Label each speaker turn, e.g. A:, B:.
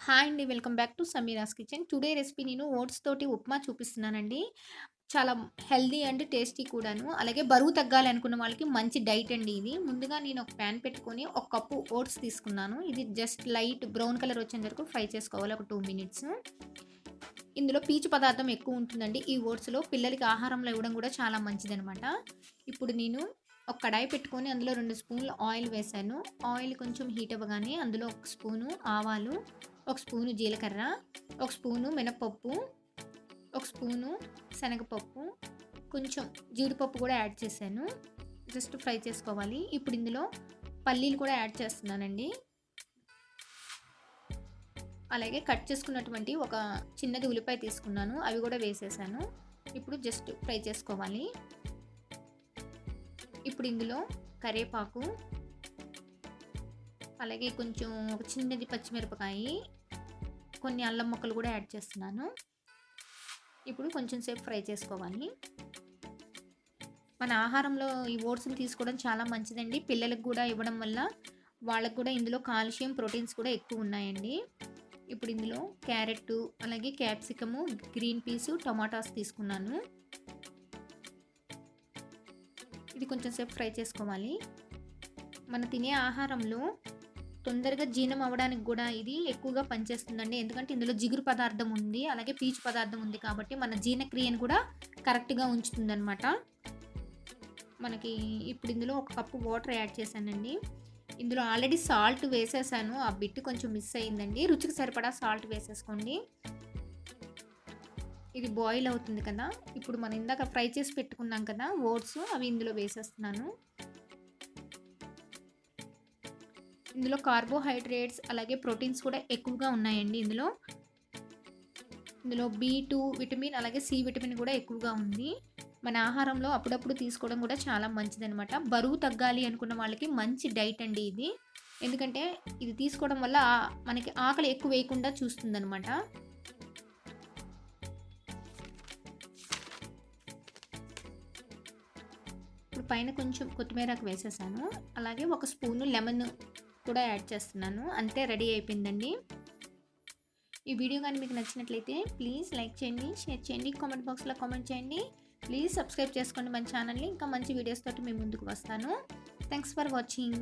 A: Hi అండి. Welcome back to Sameera's kitchen. Today recipe నేను oats తోటి ఉప్మా చూపిస్తున్నానండి. చాలా హెల్తీ అండ్ టేస్టీ కూడాను. అలాగే బరువు తగ్గాలి అనుకున్న వాళ్ళకి మంచి డైట్ అండి ఇది. ముందుగా నేను ఒక పాన్ పెట్టుకొని ఒక కప్పు ఓట్స్ తీసుకున్నాను. ఇది జస్ట్ లైట్ బ్రౌన్ కలర్ వచ్చేంత వరకు ఫ్రై చేసుకోవాలి ఒక 2 మినిట్స్. ఇందులో పీచు పదార్థం ఎక్కువ ఉంటుందండి ఈ ఓట్స్‌లో. పిల్లలకి ఆహారంలో ఇవ్వడం కూడా చాలా మంచిదనమాట. ఇప్పుడు నేను ఒక కడాయి పెట్టుకొని అందులో 2 స్పూన్లు ఆయిల్ వేశాను. ఆయిల్ కొంచెం హీట్ అవ్వగానే అందులో ఒక స్పూను ఆవాలు, ఒక స్పూను జీలకర్ర, ఒక స్పూను మినపప్పు, ఒక స్పూను శనగపప్పు, కొంచెం జీడిపప్పు కూడా యాడ్ చేశాను. జస్ట్ ఫ్రై చేసుకోవాలి. ఇప్పుడు ఇందులో పల్లీలు కూడా యాడ్ చేస్తున్నానండి. అలాగే కట్ చేసుకున్నటువంటి ఒక చిన్నది ఉల్లిపాయ తీసుకున్నాను. అవి కూడా వేసేసాను. ఇప్పుడు జస్ట్ ఫ్రై చేసుకోవాలి. ఇప్పుడు ఇందులో కరివేపాకు, అలాగే కొంచెం ఒక చిన్నది పచ్చిమిరపకాయ, కొన్ని అల్లం ముక్కలు కూడా యాడ్ చేస్తున్నాను. ఇప్పుడు కొంచెం సేపు ఫ్రై చేసుకోవాలి. మన ఆహారంలో ఈ ఓట్స్‌ని తీసుకోవడం చాలా మంచిదండి. పిల్లలకు కూడా ఇవ్వడం వల్ల వాళ్ళకు కూడా ఇందులో కాల్షియం, ప్రోటీన్స్ కూడా ఎక్కువ ఉన్నాయండి. ఇప్పుడు ఇందులో క్యారెట్, అలాగే క్యాప్సికము, గ్రీన్ పీసు, టమాటాస్ తీసుకున్నాను. ఇది కొంచెం సేపు ఫ్రై చేసుకోవాలి. మనం తినే ఆహారంలో తొందరగా జీర్ణం అవ్వడానికి కూడా ఇది ఎక్కువగా పనిచేస్తుందండి. ఎందుకంటే ఇందులో జిగురు పదార్థం ఉంది, అలాగే పీచు పదార్థం ఉంది కాబట్టి మన జీర్ణక్రియను కూడా కరెక్ట్‌గా ఉంచుతుందనమాట. మనకి ఇప్పుడు ఇందులో ఒక కప్పు వాటర్ యాడ్ చేశానండి. ఇందులో ఆల్రెడీ సాల్ట్ వేసేసాను. ఆ బిట్ కొంచెం మిస్ అయిందండి. రుచికి సరిపడా సాల్ట్ వేసేసుకోండి. ఇది బాయిల్ అవుతుంది కదా! ఇప్పుడు మనం ఇందాక ఫ్రై చేసి పెట్టుకున్నాం కదా ఓట్స్, అవి ఇందులో వేసేస్తున్నాను. ఇందులో కార్బోహైడ్రేట్స్ అలాగే ప్రోటీన్స్ కూడా ఎక్కువగా ఉన్నాయండి ఇందులో. ఇందులో బి2 విటమిన్ అలాగే సి విటమిన్ కూడా ఎక్కువగా ఉంది. మన ఆహారంలో అప్పుడప్పుడు తీసుకోవడం కూడా చాలా మంచిదనమాట. బరువు తగ్గాలి అనుకున్న వాళ్ళకి మంచి డైట్ అండి ఇది. ఎందుకంటే ఇది తీసుకోవడం వల్ల మనకి ఆకలి ఎక్కువ వేయకుండా చూస్తుందనమాట. ఇప్పుడు పైన కొంచెం కొత్తిమీరాకు వేసేసాను. అలాగే ఒక స్పూను లెమన్ కూడా యాడ్ చేస్తున్నాను. అంతే, రెడీ అయిపోయిందండి. ఈ వీడియో కానీ మీకు నచ్చినట్లయితే ప్లీజ్ లైక్ చేయండి, షేర్ చేయండి, కామెంట్ బాక్స్లో కామెంట్ చేయండి. ప్లీజ్ సబ్స్క్రైబ్ చేసుకోండి మన ఛానల్ని. ఇంకా మంచి వీడియోస్ తోటి మీ ముందుకు వస్తాను. Thanks for watching.